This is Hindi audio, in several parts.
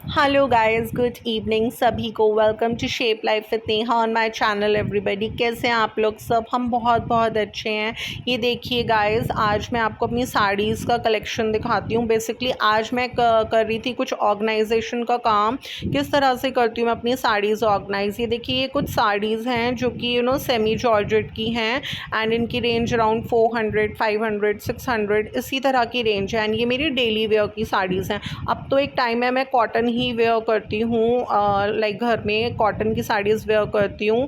हेलो गाइस, गुड इवनिंग सभी को। Welcome to shape life with Neha on my channel. Everybody कैसे हैं आप लोग सब? हम बहुत बहुत अच्छे हैं। ये देखिए गाइस, आज मैं आपको अपनी साड़ीज़ का कलेक्शन दिखाती हूँ। बेसिकली आज मैं कर रही थी कुछ ऑर्गेनाइजेशन का काम। किस तरह से करती हूँ मैं अपनी साड़ीज़ ऑर्गेनाइज। ये देखिए, ये कुछ साड़ीज़ हैं जो कि सेमी जॉर्जेट की हैं एंड इनकी रेंज अराउंड 400, 500, 600 इसी तरह की रेंज है। एंड ये मेरी डेली वेयर की साड़ीज़ हैं। अब तो एक टाइम है मैं कॉटन ही वेयर करती हूँ, लाइक घर में कॉटन की साड़ीज़ वेयर करती हूँ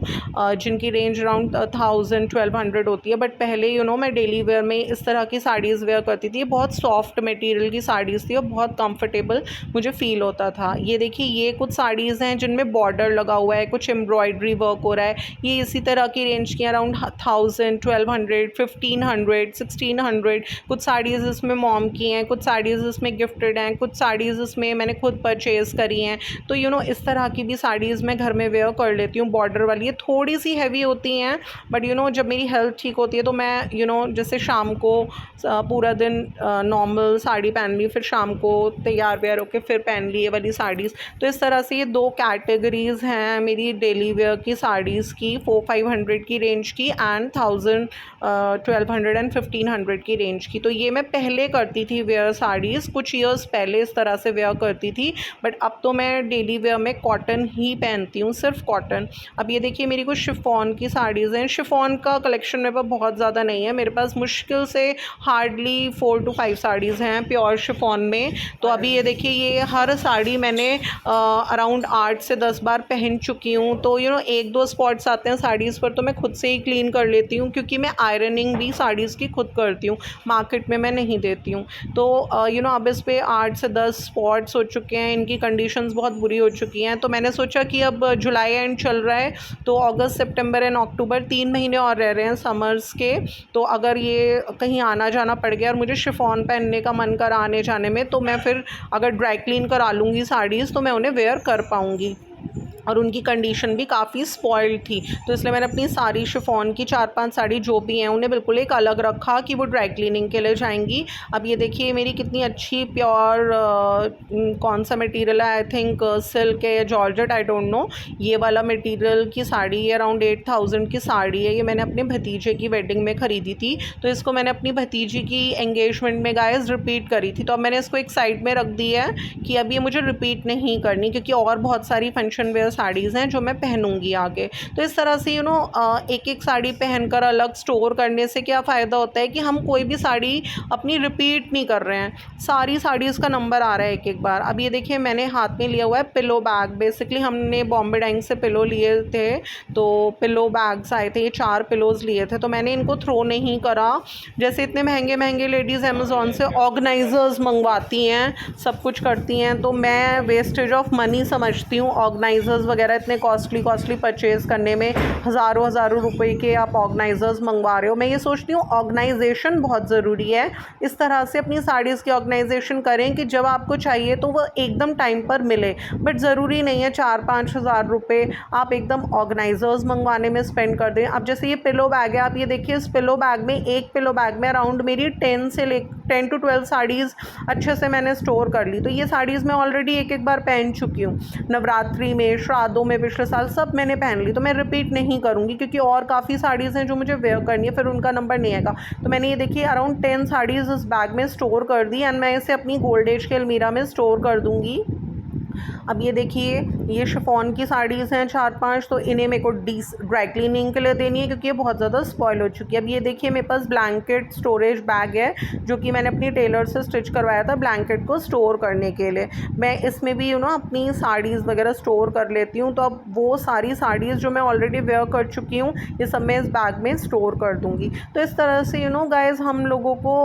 जिनकी रेंज अराउंड 1000-1200 होती है। बट पहले मैं डेली वेयर में इस तरह की साड़ीज़ वेयर करती थी। बहुत सॉफ्ट मटेरियल की साड़ीज़ थी और बहुत कंफर्टेबल मुझे फ़ील होता था। ये देखिए, ये कुछ साड़ीज़ हैं जिनमें बॉर्डर लगा हुआ है, कुछ एम्ब्रॉयडरी वर्क हो रहा है। ये इसी तरह की रेंज की अराउंड 1000, 1200, 1500, 1600। कुछ साड़ीज़ इसमें मॉम की हैं, कुछ साड़ीज़ इसमें गिफ्टेड हैं, कुछ साड़ीज़ इसमें मैंने खुद परचेज़ करी हैं। तो इस तरह की भी साड़ीज़ मैं घर में वेयर कर लेती हूँ। बॉर्डर वाली ये थोड़ी सी हैवी होती हैं, बट जब मेरी हेल्थ ठीक होती है तो मैं जैसे शाम को पूरा दिन नॉर्मल साड़ी पहन ली, फिर शाम को तैयार व्यार होकर फिर पहन ली ये वाली साड़ीज़। तो इस तरह से ये दो कैटेगरीज़ हैं मेरी डेली वेयर की साड़ीज़ की, 400-500 की रेंज की एंड 1000, 1200 एंड 1500 की रेंज की। तो ये मैं पहले करती थी वेयर साड़ीज़, कुछ ईयर्स पहले इस तरह से वेयर करती थी। बट अब तो मैं डेली वेयर में कॉटन ही पहनती हूँ, सिर्फ कॉटन। अब ये देखिए, मेरी कुछ शिफॉन की साड़ीज़ हैं। शिफॉन का कलेक्शन मेरे पास बहुत ज़्यादा नहीं है। मेरे पास मुश्किल से हार्डली 4 to 5 साड़ीज़ हैं प्योर शिफॉन में। तो अभी ये देखिए, ये हर साड़ी मैंने अराउंड 8 से 10 बार पहन चुकी हूँ। तो एक दो स्पॉट्स आते हैं साड़ीज़ पर तो मैं खुद से ही क्लीन कर लेती हूँ, क्योंकि मैं आयरनिंग भी साड़ीज़ की खुद करती हूँ, मार्केट में मैं नहीं देती हूँ। तो अब इस पे 8 से 10 स्पॉट्स हो चुके हैं, इनकी कंडीशंस बहुत बुरी हो चुकी हैं। तो मैंने सोचा कि अब जुलाई एंड चल रहा है, तो अगस्त, सितंबर एंड अक्टूबर 3 महीने और रह रहे हैं समर्स के। तो अगर ये कहीं आना जाना पड़ गया और मुझे शिफॉन पहनने का मन करा आने जाने में, तो मैं फिर अगर ड्राई क्लीन करा लूँगी साड़ीज़ तो मैं उन्हें वेयर कर पाऊँगी। और उनकी कंडीशन भी काफ़ी स्पॉइल्ड थी, तो इसलिए मैंने अपनी सारी शिफॉन की 4-5 साड़ी जो भी हैं उन्हें बिल्कुल एक अलग रखा कि वो ड्राई क्लीनिंग के लिए जाएंगी। अब ये देखिए, मेरी कितनी अच्छी प्योर कौन सा मटेरियल है, आई थिंक सिल्क है या जॉर्जेट, आई डोंट नो। ये वाला मटेरियल की साड़ी है, अराउंड 8000 की साड़ी है। ये मैंने अपने भतीजे की वेडिंग में ख़रीदी थी। तो इसको मैंने अपनी भतीजी की एंगेजमेंट में गाइस रिपीट करी थी। तो अब मैंने इसको एक साइड में रख दिया है कि अब ये मुझे रिपीट नहीं करनी, क्योंकि और बहुत सारी फंक्शन वेयर साड़ीज़ हैं जो मैं पहनूंगी आगे। तो इस तरह से एक एक साड़ी पहनकर अलग स्टोर करने से क्या फ़ायदा होता है कि हम कोई भी साड़ी अपनी रिपीट नहीं कर रहे हैं, सारी साड़ीज़ का नंबर आ रहा है एक एक बार। अब ये देखिए, मैंने हाथ में लिया हुआ है पिलो बैग। बेसिकली हमने बॉम्बे डाइंग से पिलो लिए थे, तो पिलो बैग्स आए थे, ये 4 पिलोज़ लिए थे। तो मैंने इनको थ्रो नहीं करा। जैसे इतने महंगे महंगे लेडीज़ अमेज़ॉन से ऑर्गेनाइज़र्स मंगवाती हैं, सब कुछ करती हैं, तो मैं वेस्टेज ऑफ मनी समझती हूँ ऑर्गेनाइज़र्स वगैरह इतने कॉस्टली परचेज़ करने में। हज़ारों रुपए के आप ऑर्गेनाइज़र्स मंगवा रहे हो। मैं ये सोचती हूँ ऑर्गेनाइजेशन बहुत ज़रूरी है। इस तरह से अपनी साड़ीज़ की ऑर्गेनाइजेशन करें कि जब आपको चाहिए तो वो एकदम टाइम पर मिले। बट ज़रूरी नहीं है 4-5 हज़ार रुपये आप एकदम ऑर्गेनाइज़र्स मंगवाने में स्पेंड कर दें। अब जैसे ये पिलो बैग है, आप ये देखिए, इस पिलो बैग में, एक पिलो बैग में अराउंड मेरी 10 to 12 साड़ीज़ अच्छे से मैंने स्टोर कर ली। तो ये साड़ीज़ मैं ऑलरेडी एक एक बार पहन चुकी हूँ। नवरात्रि में, श्राद्धों में, पिछले साल सब मैंने पहन ली। तो मैं रिपीट नहीं करूँगी, क्योंकि और काफ़ी साड़ीज़ हैं जो मुझे वेयर करनी है, फिर उनका नंबर नहीं आएगा। तो मैंने ये देखिए अराउंड 10 साड़ीज़ इस बैग में स्टोर कर दी एंड मैं इसे अपनी गोल्ड एज के अलमीरा में स्टोर कर दूँगी। अब ये देखिए, ये शिफॉन की साड़ीज़ हैं 4-5, तो इन्हें मेरे को ड्राई क्लीनिंग के लिए देनी है, क्योंकि ये बहुत ज़्यादा स्पॉइल हो चुकी है। अब ये देखिए, मेरे पास ब्लैंकेट स्टोरेज बैग है जो कि मैंने अपनी टेलर से स्टिच करवाया था ब्लैंकेट को स्टोर करने के लिए। मैं इसमें भी अपनी साड़ीज़ वगैरह स्टोर कर लेती हूँ। तो अब वो सारी साड़ीज़ जो मैं ऑलरेडी वेयर कर चुकी हूँ, ये सब मैं इस बैग में स्टोर कर दूँगी। तो इस तरह से गाइज़, हम लोगों को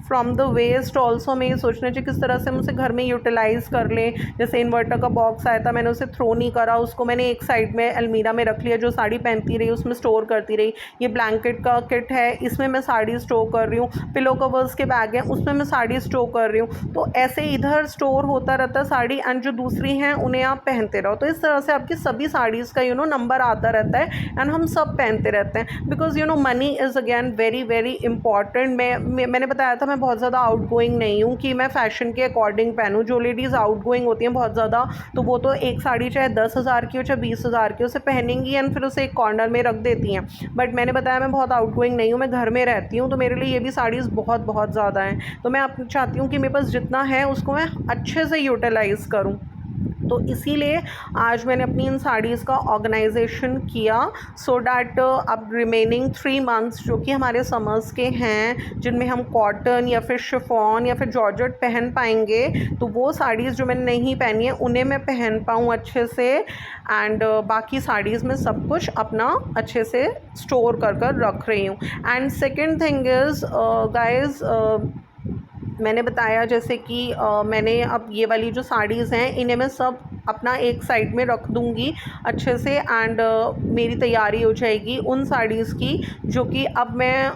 फ्रॉम द वेस्ट ऑल्सो में ये सोचना चाहिए किस तरह से हम उसे घर में यूटिलाइज़ कर लें। जैसे इन्वर्टर का बॉक्स आया था, मैंने उसे थ्रो नहीं करा, उसको मैंने एक साइड में अलमीरा में रख लिया, जो साड़ी पहनती रही उसमें स्टोर करती रही। ये ब्लैंकेट का किट है, इसमें मैं साड़ी स्टोर कर रही हूँ। पिलो कवर्स के बैग हैं, उसमें मैं साड़ी स्टोर कर रही हूँ। तो ऐसे इधर स्टोर होता रहता साड़ी, एंड जो दूसरी हैं उन्हें आप पहनते रहो। तो इस तरह से आपकी सभी साड़ीज़ का नंबर आता रहता है एंड हम सब पहनते रहते हैं। Because money is again very very important. मैंने बताया था मैं बहुत ज़्यादा आउटगोइंग नहीं हूँ कि मैं फ़ैशन के अकॉर्डिंग पहनूँ। जो लेडीज़ आउटगोइंग होती हैं बहुत ज़्यादा, तो वो तो एक साड़ी चाहे 10,000 की हो चाहे 20,000 की, उसे पहनेंगी एंड फिर उसे एक कॉर्नर में रख देती हैं। बट मैंने बताया मैं बहुत आउटगोइंग नहीं हूँ, मैं घर में रहती हूँ, तो मेरे लिए ये भी साड़ीज़ बहुत बहुत ज़्यादा हैं। तो मैं आप चाहती हूँ कि मेरे पास जितना है उसको मैं अच्छे से यूटिलाइज़ करूँ। तो इसीलिए आज मैंने अपनी इन साड़ीज़ का ऑर्गेनाइजेशन किया, सो डैट अब रिमेनिंग 3 मंथ्स जो कि हमारे समर्स के हैं, जिनमें हम कॉटन या फिर शिफॉन या फिर जॉर्जेट पहन पाएंगे, तो वो साड़ीज़ जो मैंने नहीं पहनी है उन्हें मैं पहन पाऊँ अच्छे से। एंड बाकी साड़ीज़ में सब कुछ अपना अच्छे से स्टोर कर रख रही हूँ। And second thing is guys, मैंने बताया जैसे कि मैंने अब ये वाली जो साड़ीज़ हैं इन्हें मैं सब अपना एक साइड में रख दूँगी अच्छे से, एंड मेरी तैयारी हो जाएगी उन साड़ीज़ की जो कि अब मैं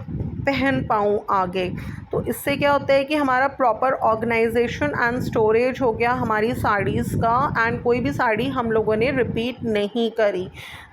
पहन पाऊँ आगे। तो इससे क्या होता है कि हमारा प्रॉपर ऑर्गेनाइजेशन एंड स्टोरेज हो गया हमारी साड़ीज़ का, एंड कोई भी साड़ी हम लोगों ने रिपीट नहीं करी।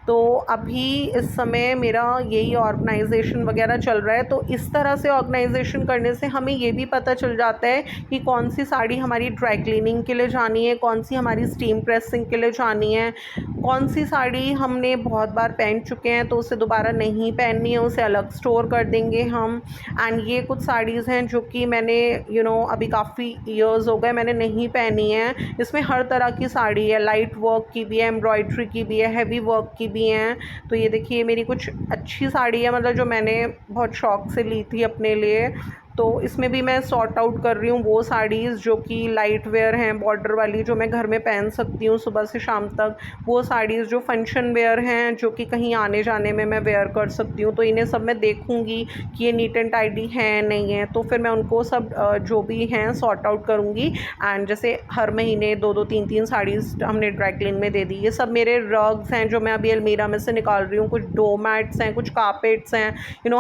तो अभी इस समय मेरा यही ऑर्गेनाइजेशन वगैरह चल रहा है। तो इस तरह से ऑर्गेनाइजेशन करने से हमें ये भी पता चल जाता है कि कौन सी साड़ी हमारी ड्राई क्लीनिंग के लिए जानी है, कौन सी हमारी स्टीम प्रेसिंग के लिए जानी है, कौन सी साड़ी हमने बहुत बार पहन चुके हैं तो उसे दोबारा नहीं पहननी है, उसे अलग स्टोर कर देंगे हम। एंड ये कुछ साड़ीज़ हैं जो कि मैंने अभी काफ़ी ईयर्स हो गए मैंने नहीं पहनी है। इसमें हर तरह की साड़ी है, लाइट वर्क की भी है, एम्ब्रॉयड्री की भी है, हैवी वर्क की भी हैं। तो ये देखिए मेरी कुछ अच्छी साड़ी है, मतलब जो मैंने बहुत शौक़ से ली थी अपने लिए। तो इसमें भी मैं सॉर्ट आउट कर रही हूँ वो साड़ीज़ जो कि लाइट वेयर हैं, बॉर्डर वाली, जो मैं घर में पहन सकती हूँ सुबह से शाम तक। वो साड़ीज़ जो फंक्शन वेयर हैं, जो कि कहीं आने जाने में मैं वेयर कर सकती हूँ। तो इन्हें सब मैं देखूँगी कि ये नीट एंड टाइडी हैं नहीं है, तो फिर मैं उनको सब जो भी हैं सॉर्ट आउट करूँगी। एंड जैसे हर महीने 2-2 3-3 साड़ीज़ हमने ड्राई क्लीन में दे दी। ये सब मेरे रग्स हैं जो मैं अभी अलमीरा में से निकाल रही हूँ। कुछ डोर मैट्स हैं, कुछ कार्पेट्स हैं,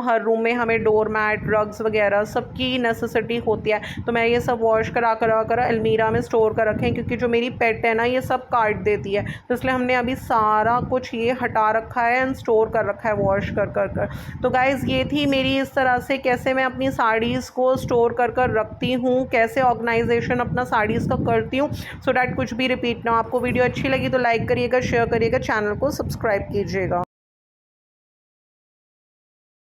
हर रूम में हमें डोर मैट, रग्स वगैरह सबकी नेसेसिटी होती है। तो मैं ये सब वॉश करा कर अलमीरा में स्टोर कर रखे हैं, क्योंकि जो मेरी पेट है ना ये सब काट देती है, तो इसलिए हमने अभी सारा कुछ ये हटा रखा है एंड स्टोर कर रखा है वॉश कर। तो गाइज़ ये थी मेरी इस तरह से कैसे मैं अपनी साड़ीज़ को स्टोर कर रखती हूँ, कैसे ऑर्गेनाइजेशन अपना साड़ीज़ का करती हूँ, सो डैट कुछ भी रिपीट ना हो। आपको वीडियो अच्छी लगी तो लाइक करिएगा, शेयर करिएगा, चैनल को सब्सक्राइब कीजिएगा।